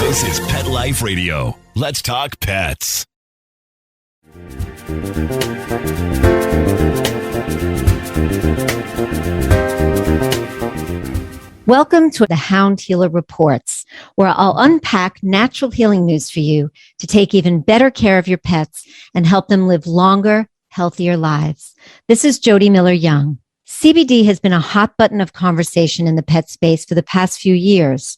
This is Pet Life Radio. Let's talk pets. Welcome to the Hound Healer Reports, where I'll unpack natural healing news for you to take even better care of your pets and help them live longer, healthier lives. This is Jody Miller-Young. CBD has been a hot button of conversation in the pet space for the past few years.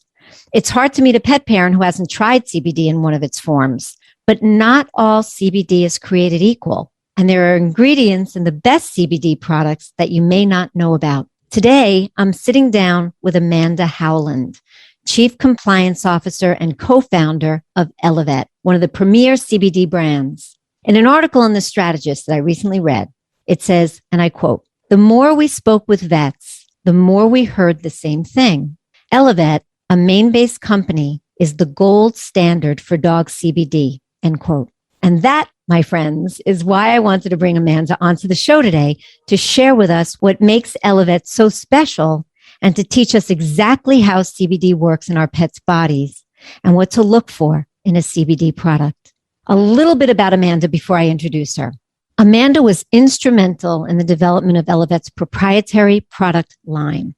It's hard to meet a pet parent who hasn't tried CBD in one of its forms, but not all CBD is created equal, and there are ingredients in the best CBD products that you may not know about. Today, I'm sitting down with Amanda Howland, Chief Compliance Officer and co-founder of ElleVet, one of the premier CBD brands. In an article in The Strategist that I recently read, it says, and I quote, "The more we spoke with vets, the more we heard the same thing. ElleVet, a Maine-based company, is the gold standard for dog CBD," end quote. And that, my friends, is why I wanted to bring Amanda onto the show today to share with us what makes ElleVet so special and to teach us exactly how CBD works in our pets' bodies and what to look for in a CBD product. A little bit about Amanda before I introduce her. Amanda was instrumental in the development of ElleVet's proprietary product line.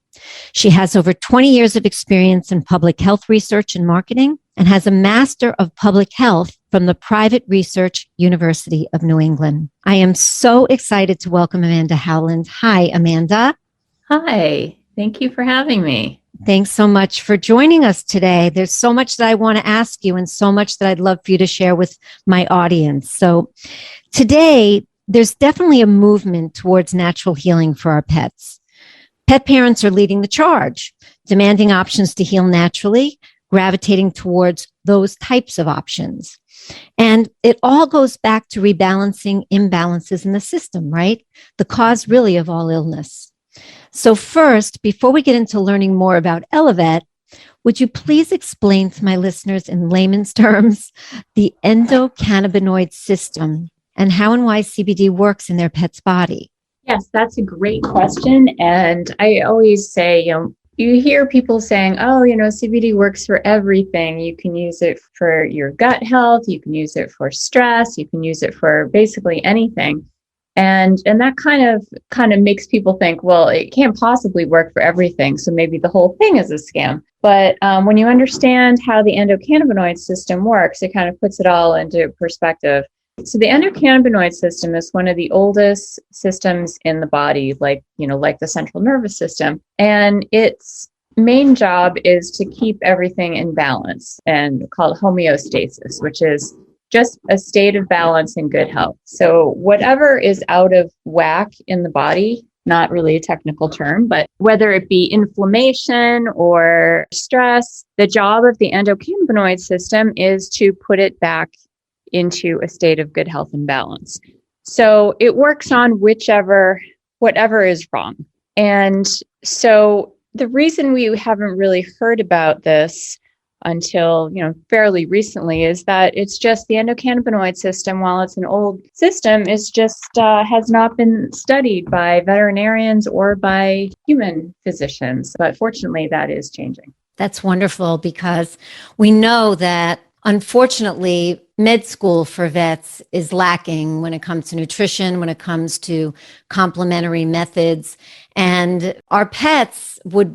She has over 20 years of experience in public health research and marketing and has a Master of Public Health from the Private Research University of New England. I am so excited to welcome Amanda Howland. Hi, Amanda. Hi, thank you for having me. Thanks so much for joining us today. There's so much that I want to ask you and so much that I'd love for you to share with my audience. So today, there's definitely a movement towards natural healing for our pets. Pet parents are leading the charge, demanding options to heal naturally, gravitating towards those types of options. And it all goes back to rebalancing imbalances in the system, right? The cause really of all illness. So first, before we get into learning more about ElleVet, would you please explain to my listeners in layman's terms the endocannabinoid system and how and why CBD works in their pet's body? Yes, that's a great question. And I always say, you hear people saying, CBD works for everything. You can use it for your gut health. You can use it for stress. You can use it for basically anything. And that kind of makes people think, well, it can't possibly work for everything. So maybe the whole thing is a scam. But when you understand how the endocannabinoid system works, it kind of puts it all into perspective. So the endocannabinoid system is one of the oldest systems in the body, like the central nervous system. And its main job is to keep everything in balance and called homeostasis, which is just a state of balance and good health. So whatever is out of whack in the body, not really a technical term, but whether it be inflammation or stress, the job of the endocannabinoid system is to put it back into a state of good health and balance. So it works on whatever is wrong. And so the reason we haven't really heard about this until, fairly recently is that it's just the endocannabinoid system, while it's an old system, is just has not been studied by veterinarians or by human physicians. But fortunately, that is changing. That's wonderful because we know that unfortunately, med school for vets is lacking when it comes to nutrition, when it comes to complementary methods. And our pets would,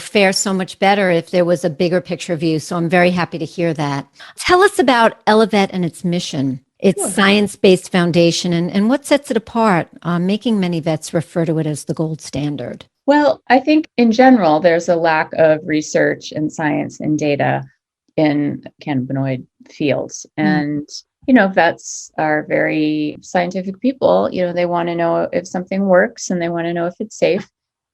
fare so much better if there was a bigger picture view. So I'm very happy to hear that. Tell us about ElleVet and its mission, its science-based foundation, and what sets it apart, making many vets refer to it as the gold standard. Well, I think in general, there's a lack of research and science and data in cannabinoid fields. And, vets are very scientific people. They want to know if something works and they want to know if it's safe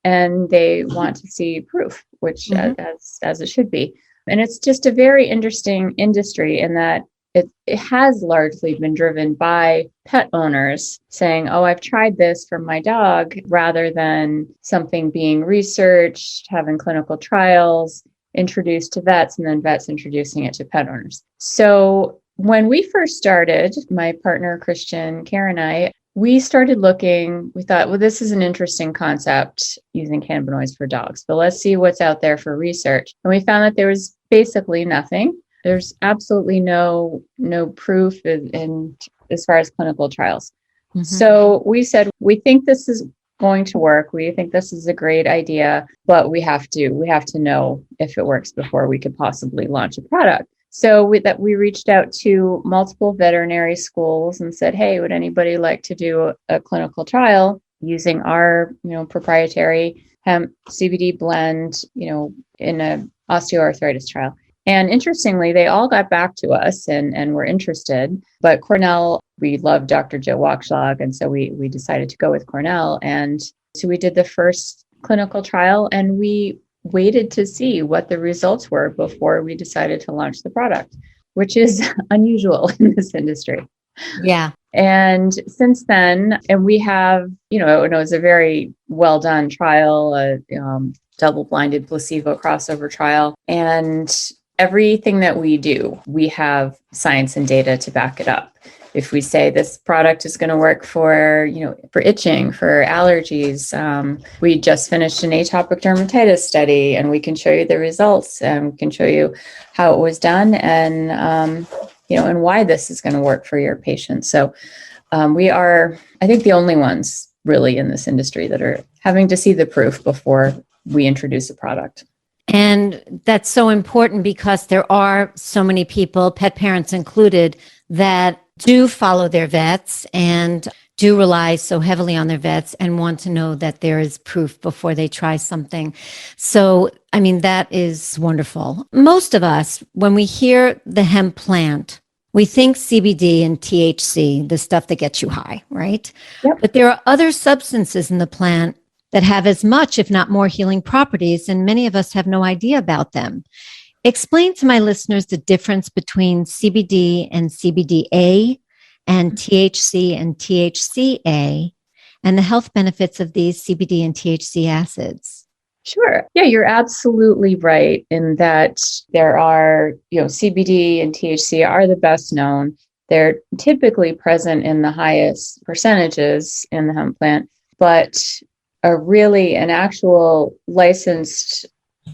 and they want to see proof, which as it should be. And it's just a very interesting industry in that it has largely been driven by pet owners saying, I've tried this for my dog, rather than something being researched, having clinical trials, introduced to vets, and then vets introducing it to pet owners. So when we first started, my partner, Christian, Karen, and I, we started looking, we thought, well, this is an interesting concept, using cannabinoids for dogs, but let's see what's out there for research. And we found that there was basically nothing. There's absolutely no proof in as far as clinical trials. Mm-hmm. So we said, we think this is going to work. We think this is a great idea, but we have to know if it works before we could possibly launch a product. So we reached out to multiple veterinary schools and said, hey, would anybody like to do a clinical trial using our, proprietary hemp CBD blend, in an osteoarthritis trial? And interestingly, they all got back to us and were interested. But Cornell, we loved Dr. Joe Wachschlag, and so we decided to go with Cornell. And so we did the first clinical trial, and we waited to see what the results were before we decided to launch the product, which is unusual in this industry. Yeah. And since then, and we have, it was a very well done trial, a double-blinded placebo crossover trial. And everything that we do, we have science and data to back it up. If we say this product is going to work for itching, for allergies, we just finished an atopic dermatitis study, and we can show you the results, and we can show you how it was done, and and why this is going to work for your patients. So we are, I think, the only ones really in this industry that are having to see the proof before we introduce a product. And that's so important because there are so many people, pet parents included, that do follow their vets and do rely so heavily on their vets and want to know that there is proof before they try something. So, that is wonderful. Most of us, when we hear the hemp plant, we think CBD and THC, the stuff that gets you high, right? Yep. But there are other substances in the plant that have as much, if not more, healing properties, and many of us have no idea about them. Explain to my listeners the difference between CBD and CBDA and THC and THCA and the health benefits of these CBD and THC acids. Sure. Yeah, you're absolutely right in that there are, CBD and THC are the best known. They're typically present in the highest percentages in the hemp plant, but an actual licensed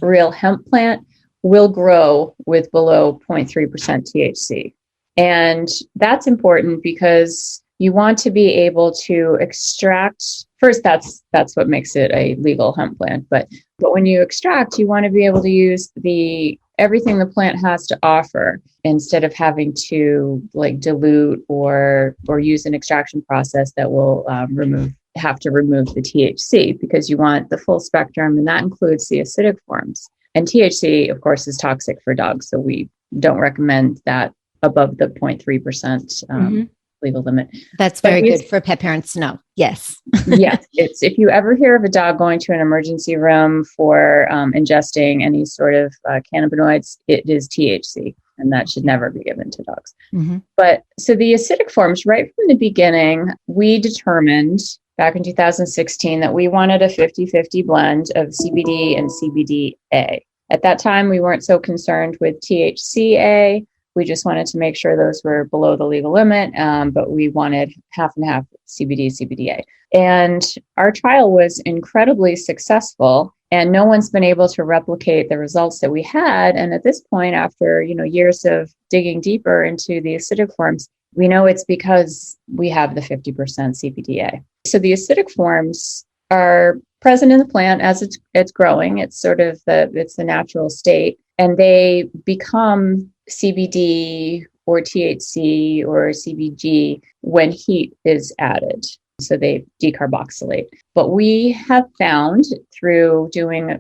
real hemp plant will grow with below 0.3% THC. And that's important because you want to be able to extract, first, that's what makes it a legal hemp plant. But when you extract, you want to be able to use everything the plant has to offer instead of having to dilute or use an extraction process that will have to remove the THC, because you want the full spectrum, and that includes the acidic forms. And THC, of course, is toxic for dogs, so we don't recommend that above the 0.3% legal limit. That's very good for pet parents to know. Yes. Yes. It's, if you ever hear of a dog going to an emergency room for ingesting any sort of cannabinoids, it is THC, and that should never be given to dogs. Mm-hmm. But so the acidic forms, right from the beginning, we determined back in 2016 that we wanted a 50-50 blend of CBD and CBDA. At that time, we weren't so concerned with THCA. We just wanted to make sure those were below the legal limit, but we wanted half and half CBD, CBDA. And our trial was incredibly successful, and no one's been able to replicate the results that we had. And at this point, after years of digging deeper into the acidic forms, we know it's because we have the 50% CBDA. So the acidic forms are present in the plant as it's growing. It's sort of the natural state, and they become CBD or THC or CBG when heat is added. So they decarboxylate. But we have found through doing,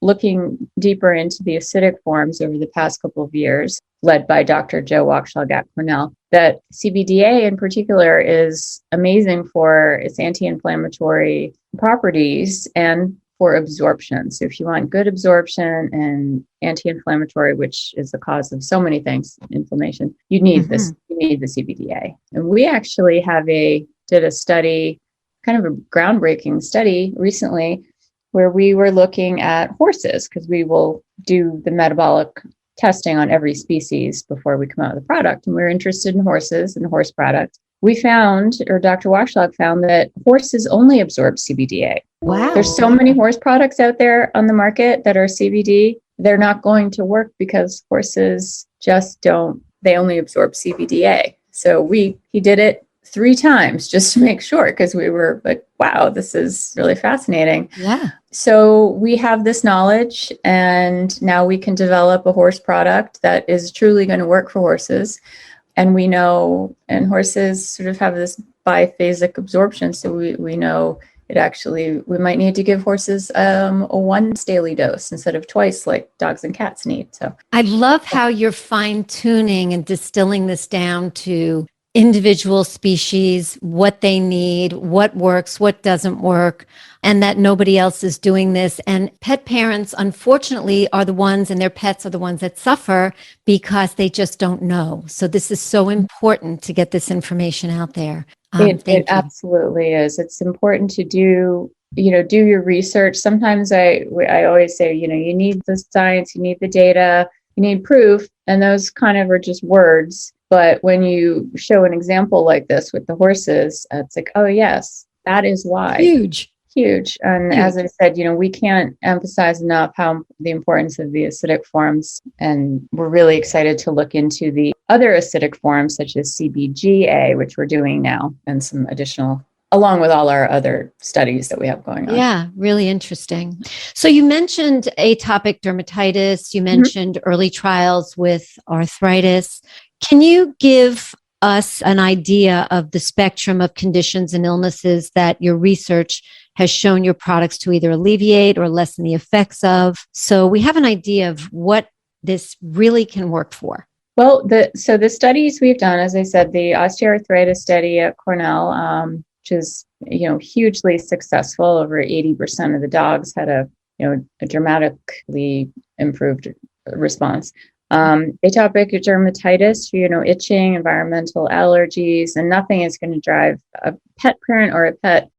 looking deeper into the acidic forms over the past couple of years, led by Dr. Joe Wachschlag at Cornell, that CBDA in particular is amazing for its anti-inflammatory properties and for absorption. So if you want good absorption and anti-inflammatory, which is the cause of so many things, inflammation, you need this. You need the CBDA. And we actually did a study, kind of a groundbreaking study recently, where we were looking at horses, because we will do the metabolic testing on every species before we come out with the product. And we're interested in horses and horse products. We found, or Dr. Wachschlag found, that horses only absorb CBDA. Wow. There's so many horse products out there on the market that are CBD, they're not going to work because horses just don't, they only absorb CBDA. So he did it 3 times just to make sure, because we were like, wow, this is really fascinating. Yeah. So we have this knowledge, and now we can develop a horse product that is truly going to work for horses. And we know, and horses sort of have this biphasic absorption. So we know it actually, we might need to give horses a once daily dose instead of twice like dogs and cats need. So I love how you're fine tuning and distilling this down to individual species, what they need, what works, what doesn't work, and that nobody else is doing this. And pet parents, unfortunately, are the ones, and their pets are the ones that suffer because they just don't know. So this is so important to get this information out there. It absolutely is. It's important to do your research. Sometimes I always say, you need the science, you need the data, you need proof, and those kind of are just words. But when you show an example like this with the horses, it's like, oh yes, that is why. Huge. And as I said, we can't emphasize enough how the importance of the acidic forms. And we're really excited to look into the other acidic forms, such as CBGA, which we're doing now, and some additional, along with all our other studies that we have going on. Yeah, really interesting. So you mentioned atopic dermatitis. You mentioned early trials with arthritis. Can you give us an idea of the spectrum of conditions and illnesses that your research has shown your products to either alleviate or lessen the effects of? So we have an idea of what this really can work for. Well, the studies we've done, as I said, the osteoarthritis study at Cornell, which is hugely successful. Over 80% of the dogs had a dramatically improved response. Atopic dermatitis, itching, environmental allergies, and nothing is going to drive a pet parent or a pet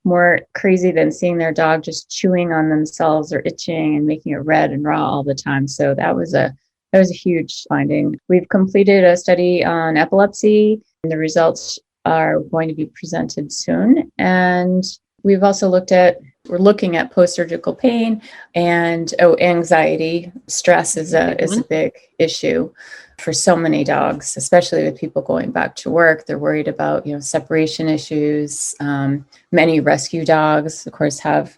more crazy than seeing their dog just chewing on themselves or itching and making it red and raw all the time. So that was a huge finding. We've completed a study on epilepsy, and the results are going to be presented soon. And we've also we're looking at post-surgical pain and anxiety. Stress is a big issue for so many dogs, especially with people going back to work. They're worried about, separation issues. Many rescue dogs, of course, have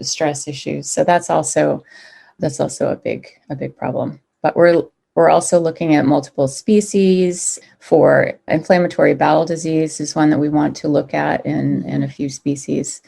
stress issues. So that's also a big problem. But we're also looking at multiple species. For inflammatory bowel disease is one that we want to look at in a few species.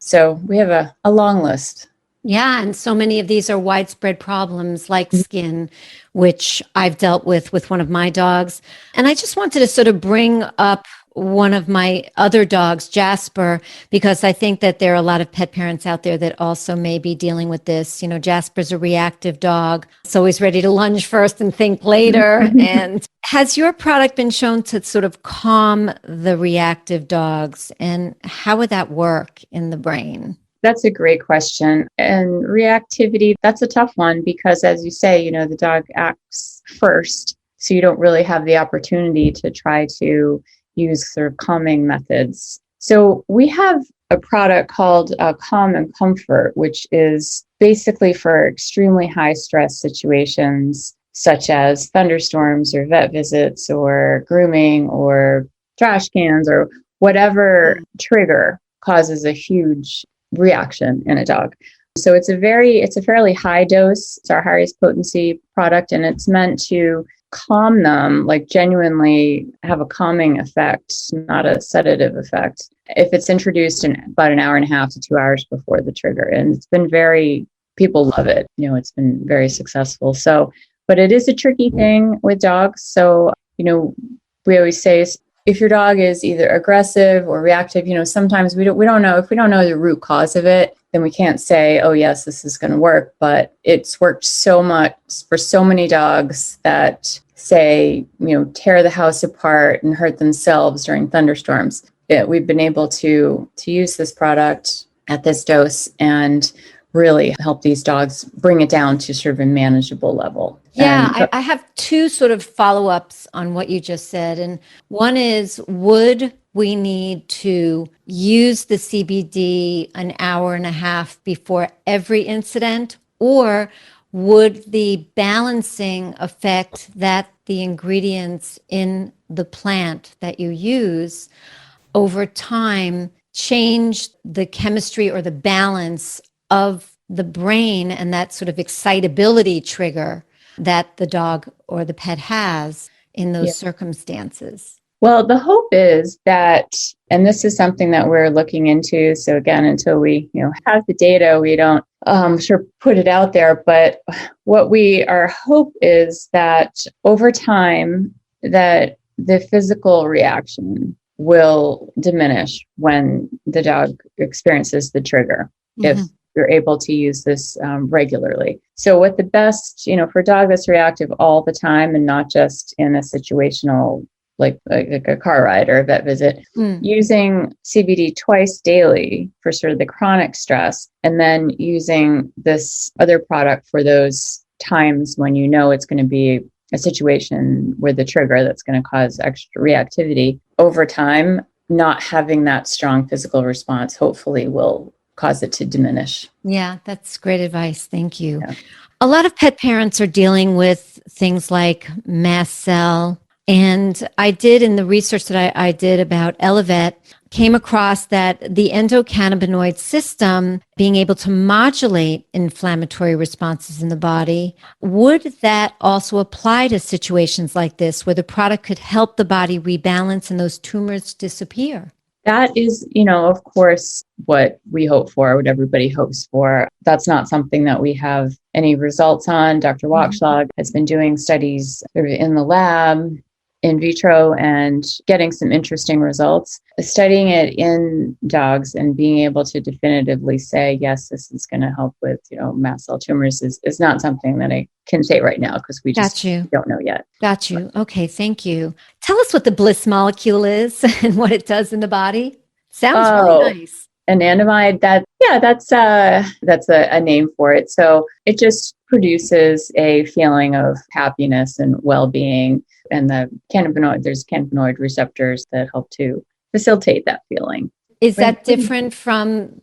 So we have a long list. Yeah, and so many of these are widespread problems like skin, which I've dealt with one of my dogs. And I just wanted to sort of bring up one of my other dogs, Jasper, because I think that there are a lot of pet parents out there that also may be dealing with this. Jasper's a reactive dog, so always ready to lunge first and think later. And has your product been shown to sort of calm the reactive dogs? And how would that work in the brain? That's a great question. And reactivity, that's a tough one because, as you say, the dog acts first. So you don't really have the opportunity to try to use sort of calming methods. So we have a product called Calm and Comfort, which is basically for extremely high stress situations, such as thunderstorms or vet visits or grooming or trash cans or whatever trigger causes a huge reaction in a dog. So it's a fairly high dose. It's our highest potency product, and it's meant to calm them, like genuinely have a calming effect, not a sedative effect, if it's introduced in about an hour and a half to 2 hours before the trigger. And it's been people love it. It's been very successful. So, but it is a tricky thing with dogs. So, we always say, if your dog is either aggressive or reactive, sometimes we don't know. If we don't know the root cause of it, then we can't say, oh yes, this is going to work. But it's worked so much for so many dogs that say, tear the house apart and hurt themselves during thunderstorms. We've been able to use this product at this dose and really help these dogs bring it down to sort of a manageable level. Yeah, I have two sort of follow-ups on what you just said. And one is, would we need to use the CBD an hour and a half before every incident? Or would the balancing affect that the ingredients in the plant that you use over time change the chemistry or the balance of the brain and that sort of excitability trigger that the dog or the pet has in those circumstances? Well, the hope is that, and this is something that we're looking into. So again, until we, have the data, we don't sure put it out there. But our hope is that over time, that the physical reaction will diminish when the dog experiences the trigger. If you're able to use this regularly. So what the best, for a dog that's reactive all the time and not just in a situational, like a car ride or a vet visit, using CBD twice daily for sort of the chronic stress, and then using this other product for those times when it's going to be a situation with the trigger that's going to cause extra reactivity. Over time, not having that strong physical response hopefully will cause it to diminish. Yeah, that's great advice. Thank you. Yeah. A lot of pet parents are dealing with things like mast cell. And I did, in the research that I did about ElleVet, came across that the endocannabinoid system being able to modulate inflammatory responses in the body. Would that also apply to situations like this where the product could help the body rebalance and those tumors disappear? That is, of course, what we hope for, what everybody hopes for. That's not something that we have any results on. Dr. Wachschlag has been doing studies in the lab, in vitro, and getting some interesting results. Studying it in dogs and being able to definitively say, yes, this is going to help with, mast cell tumors is not something that I can say right now because we just don't know yet. Got you. Okay, thank you. Tell us what the bliss molecule is and what it does in the body. Sounds really nice. Anandamide, that's a name for it. So it just produces a feeling of happiness and well-being. And there's cannabinoid receptors that help to facilitate that feeling. Is that different from,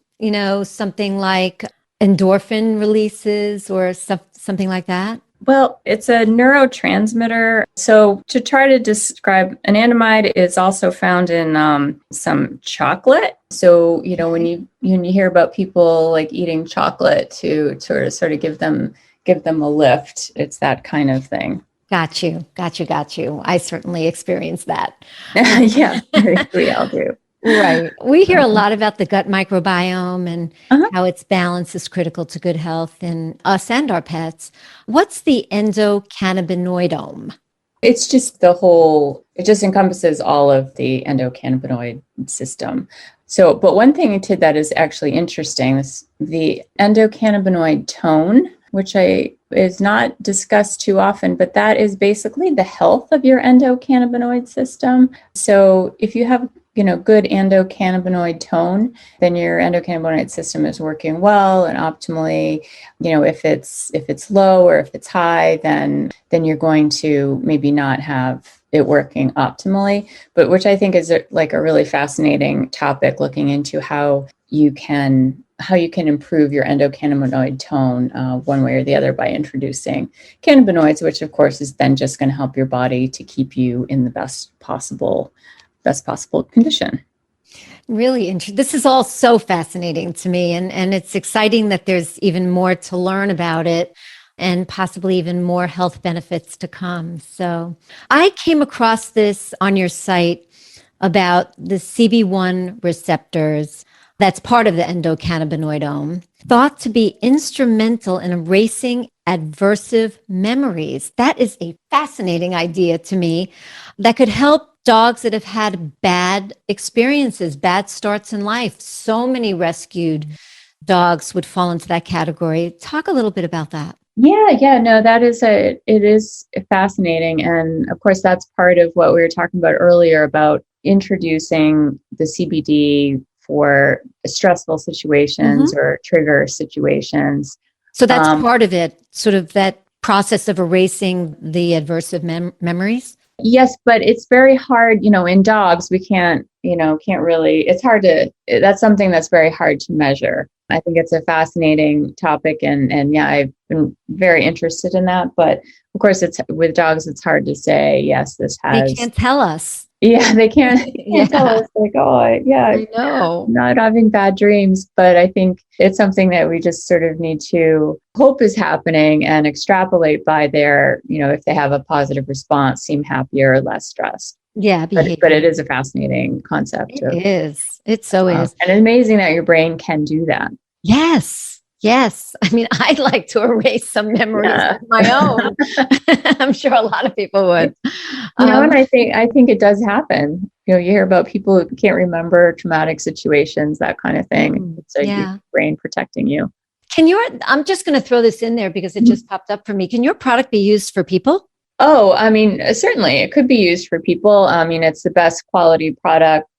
something like endorphin releases or something like that? Well, it's a neurotransmitter. So to try to describe, anandamide is also found in some chocolate. So, when you hear about people like eating chocolate to sort of give them a lift, it's that kind of thing. Got you. I certainly experienced that. Yeah, we all do. Right. We hear a lot about the gut microbiome and how its balance is critical to good health in us and our pets. What's the endocannabinoidome? It's just it just encompasses all of the endocannabinoid system. So, but one thing that is actually interesting is the endocannabinoid tone, which is not discussed too often, but that is basically the health of your endocannabinoid system. So if you have good endocannabinoid tone, then your endocannabinoid system is working well and optimally. If it's low or if it's high, then you're going to maybe not have it working optimally. But which I think is a really fascinating topic, looking into how you can improve your endocannabinoid tone one way or the other by introducing cannabinoids, which of course is then just going to help your body to keep you in the best possible condition. Really interesting. This is all so fascinating to me. And it's exciting that there's even more to learn about it and possibly even more health benefits to come. So I came across this on your site about the CB1 receptors that's part of the endocannabinoidome, thought to be instrumental in erasing aversive memories. That is a fascinating idea to me that could help dogs that have had bad experiences, bad starts in life. So many rescued dogs would fall into that category. Talk a little bit about that. Yeah, no, it is fascinating. And of course, that's part of what we were talking about earlier about introducing the CBD for stressful situations or trigger situations. So that's part of it, sort of that process of erasing the aversive memories? Yes, but it's very hard, in dogs, we can't really, that's something that's very hard to measure. I think it's a fascinating topic. And yeah, I've been very interested in that. But of course, it's with dogs, it's hard to say, yes, this has. They can't tell us. Yeah, they can't tell us like, oh, yeah, I know. not having bad dreams. But I think it's something that we just sort of need to hope is happening and extrapolate by their, if they have a positive response, seem happier, less stressed. Yeah, but it is a fascinating concept. It is. It so is. And amazing that your brain can do that. Yes. Yes. I mean, I'd like to erase some memories of my own. I'm sure a lot of people would. And I think it does happen. You hear about people who can't remember traumatic situations, that kind of thing. It's your brain protecting you. I'm just going to throw this in there because it just popped up for me. Can your product be used for people? Oh, I mean, certainly it could be used for people. I mean, it's the best quality product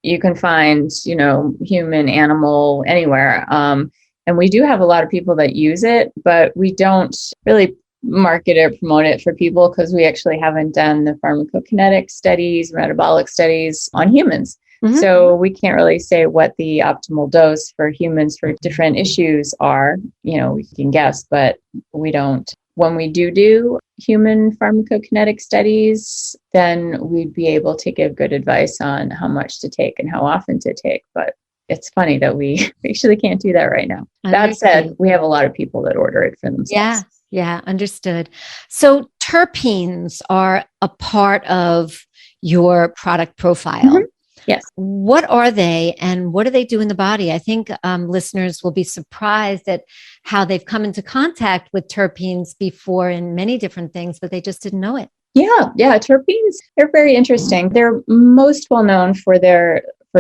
you can find, human, animal, anywhere. And we do have a lot of people that use it, but we don't really market or promote it for people because we actually haven't done the pharmacokinetic studies, metabolic studies on humans. Mm-hmm. So we can't really say what the optimal dose for humans for different issues are. We can guess, but we don't. When we do human pharmacokinetic studies, then we'd be able to give good advice on how much to take and how often to take. But it's funny that we actually can't do that right now. That said, we have a lot of people that order it for themselves. Yeah, understood. So terpenes are a part of your product profile. Mm-hmm. Yes. What are they and what do they do in the body? I think listeners will be surprised at how they've come into contact with terpenes before in many different things, but they just didn't know it. Yeah. Terpenes, they're very interesting. They're most well known for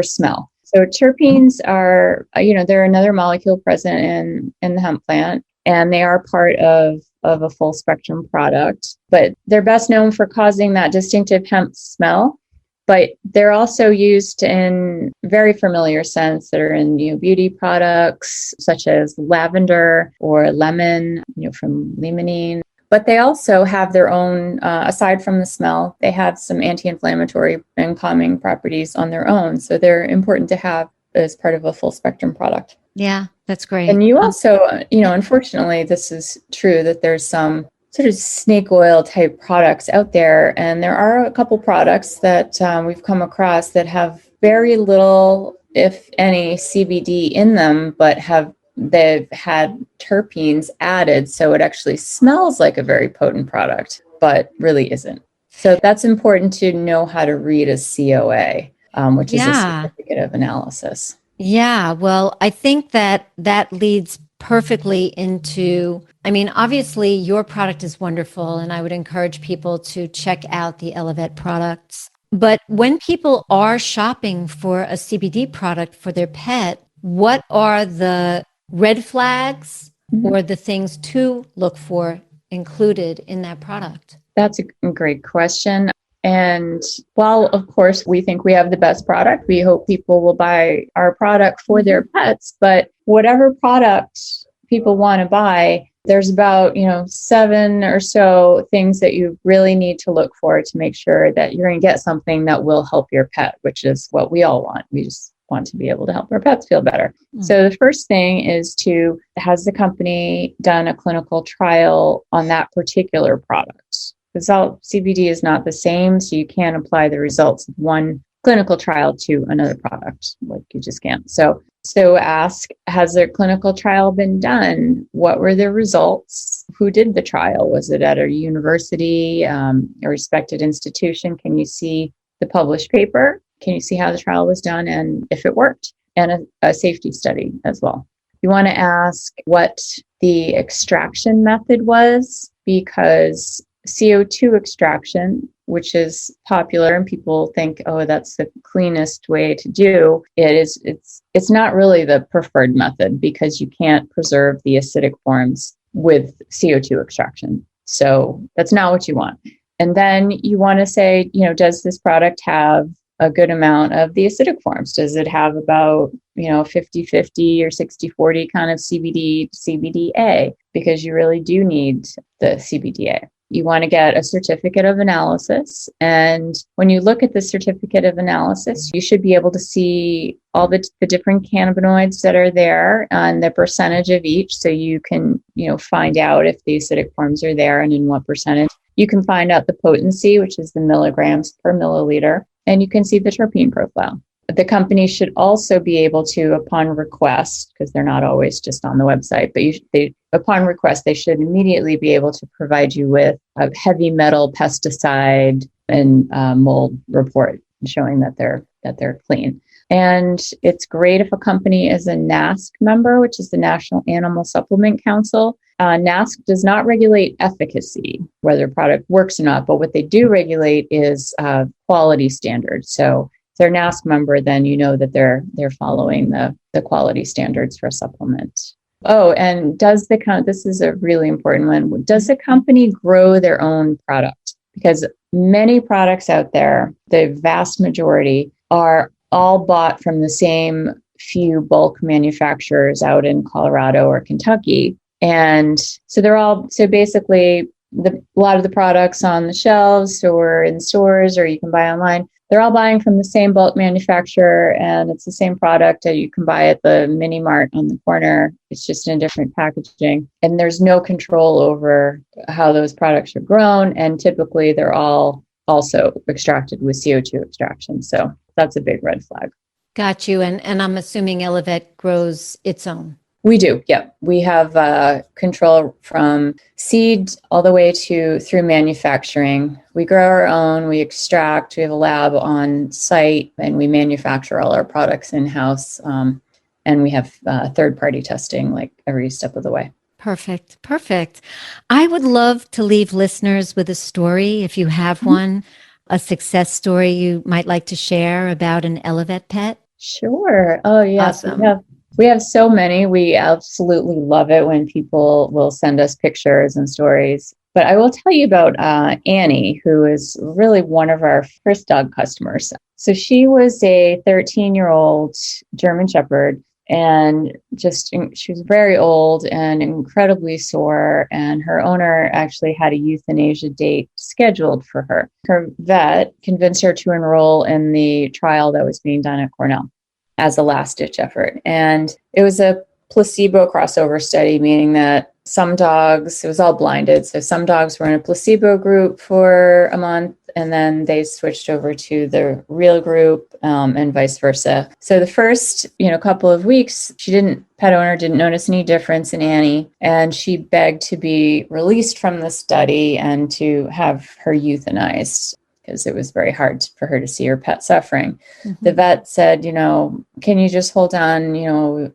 smell. So terpenes are, they're another molecule present in the hemp plant, and they are part of a full spectrum product, but they're best known for causing that distinctive hemp smell. But they're also used in very familiar scents that are in beauty products, such as lavender or lemon, from limonene. But they also have their own, aside from the smell, they have some anti-inflammatory and calming properties on their own. So they're important to have as part of a full spectrum product. Yeah, that's great. And you also, unfortunately, this is true that there's some sort of snake oil type products out there. And there are a couple products that we've come across that have very little, if any, CBD in them, but they've had terpenes added. So it actually smells like a very potent product, but really isn't. So that's important to know how to read a COA, which is a certificate of analysis. Yeah, well, I think that leads perfectly into, obviously your product is wonderful and I would encourage people to check out the ElleVet products. But when people are shopping for a CBD product for their pet, what are the red flags or the things to look for included in that product? That's a great question. And while, of course, we think we have the best product, we hope people will buy our product for their pets. But whatever product people want to buy, there's about, 7 or so things that you really need to look for to make sure that you're going to get something that will help your pet, which is what we all want. We just want to be able to help our pets feel better. Mm. So the first thing is has the company done a clinical trial on that particular product? Because all CBD is not the same, so you can't apply the results of one clinical trial to another product. Like you just can't. So ask, has their clinical trial been done? What were the results? Who did the trial? Was it at a university, a respected institution? Can you see the published paper? Can you see how the trial was done and if it worked? And a safety study as well. You want to ask what the extraction method was, because CO2 extraction, which is popular and people think, oh, that's the cleanest way to do it, it's not really the preferred method because you can't preserve the acidic forms with CO2 extraction. So that's not what you want. And then you want to say, does this product have a good amount of the acidic forms? Does it have about, 50-50 or 60-40 kind of CBD, CBDA? Because you really do need the CBDA. You want to get a certificate of analysis. And when you look at the certificate of analysis, you should be able to see all the different cannabinoids that are there and the percentage of each. So you can, find out if the acidic forms are there and in what percentage. You can find out the potency, which is the milligrams per milliliter, and you can see the terpene profile. The company should also be able to, upon request, because they're not always just on the website, but upon request, they should immediately be able to provide you with a heavy metal pesticide and mold report showing that they're clean. And it's great if a company is a NASC member, which is the National Animal Supplement Council. NASC does not regulate efficacy, whether a product works or not, but what they do regulate is quality standards. So if they're a NASC member, then you know that they're following the quality standards for a supplement. Oh, and this is a really important one. Does the company grow their own product? Because many products out there, the vast majority, are all bought from the same few bulk manufacturers out in Colorado or Kentucky. And so basically a lot of the products on the shelves or in stores or you can buy online, they're all buying from the same bulk manufacturer and it's the same product that you can buy at the mini mart on the corner. It's just in different packaging and there's no control over how those products are grown. And typically they're all also extracted with CO2 extraction. So that's a big red flag. Got you. And I'm assuming ElleVet grows its own. We do. Yeah. We have control from seed all the way through manufacturing. We grow our own, we extract, we have a lab on site and we manufacture all our products in-house. And we have third-party testing like every step of the way. Perfect. I would love to leave listeners with a story, if you have one, a success story you might like to share about an ElleVet pet. Sure. Oh, yes. Awesome. We have so many. We absolutely love it when people will send us pictures and stories. But I will tell you about Annie, who is really one of our first dog customers. So she was a 13-year-old German Shepherd. And she was very old and incredibly sore. And her owner actually had a euthanasia date scheduled for her. Her vet convinced her to enroll in the trial that was being done at Cornell as a last-ditch effort. And it was a placebo crossover study, meaning that some dogs, it was all blinded. So some dogs were in a placebo group for a month, and then they switched over to the real group and vice versa. So the first, couple of weeks, pet owner didn't notice any difference in Annie, and she begged to be released from the study and to have her euthanized because it was very hard for her to see her pet suffering. Mm-hmm. The vet said, can you just hold on,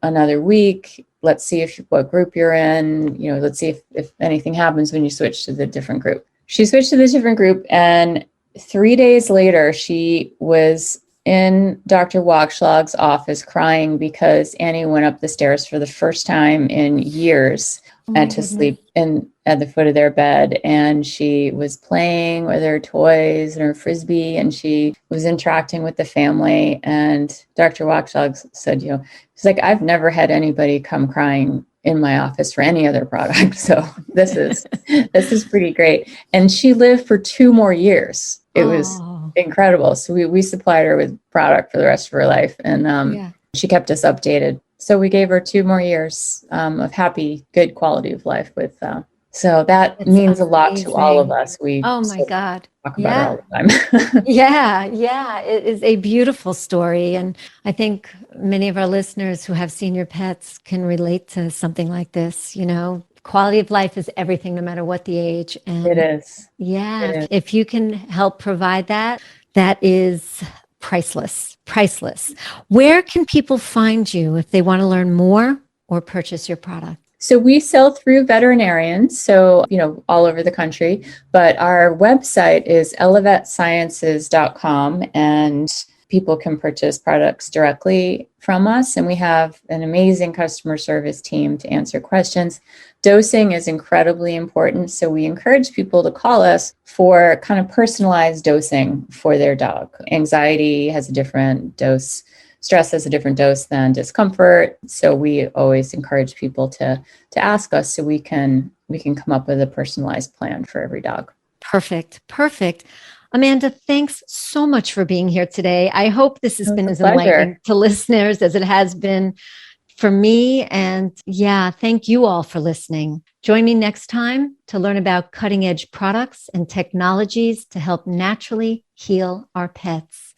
another week? Let's see what group you're in. Let's see if anything happens when you switch to the different group. She switched to the different group. And 3 days later, she was in Dr. Wachschlag's office crying because Annie went up the stairs for the first time in years and to sleep at the foot of their bed. And she was playing with her toys and her Frisbee, and she was interacting with the family. And Dr. Wachschlag said, she's like, I've never had anybody come crying in my office for any other product. So this is pretty great. And she lived for 2 more years. It was incredible. So we supplied her with product for the rest of her life. And she kept us updated. So we gave her 2 more years of happy, good quality of life with. So that means a lot to all of us. My God. Talk about her all the time. Yeah. It is a beautiful story. And I think many of our listeners who have senior pets can relate to something like this. Quality of life is everything, no matter what the age. And it is. Yeah. It is. If you can help provide that is priceless. Where can people find you if they want to learn more or purchase your product? So we sell through veterinarians, so, all over the country, but our website is ElleVetSciences.com, and people can purchase products directly from us. And we have an amazing customer service team to answer questions. Dosing is incredibly important. So we encourage people to call us for kind of personalized dosing for their dog. Anxiety has a different dose. Stress has a different dose than discomfort. So we always encourage people to ask us so we can we can come up with a personalized plan for every dog. Perfect. Amanda, thanks so much for being here today. I hope this has been as enlightening to listeners as it has been for me. And yeah, thank you all for listening. Join me next time to learn about cutting edge products and technologies to help naturally heal our pets.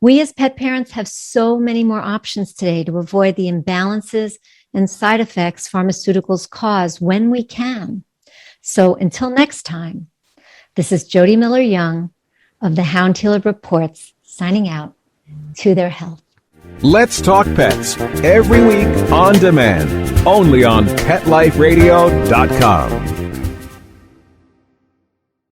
We as pet parents have so many more options today to avoid the imbalances and side effects pharmaceuticals cause when we can. So until next time, this is Jody Miller-Young of the Hound Healer Reports signing out. To their health. Let's Talk Pets every week on demand, only on PetLifeRadio.com.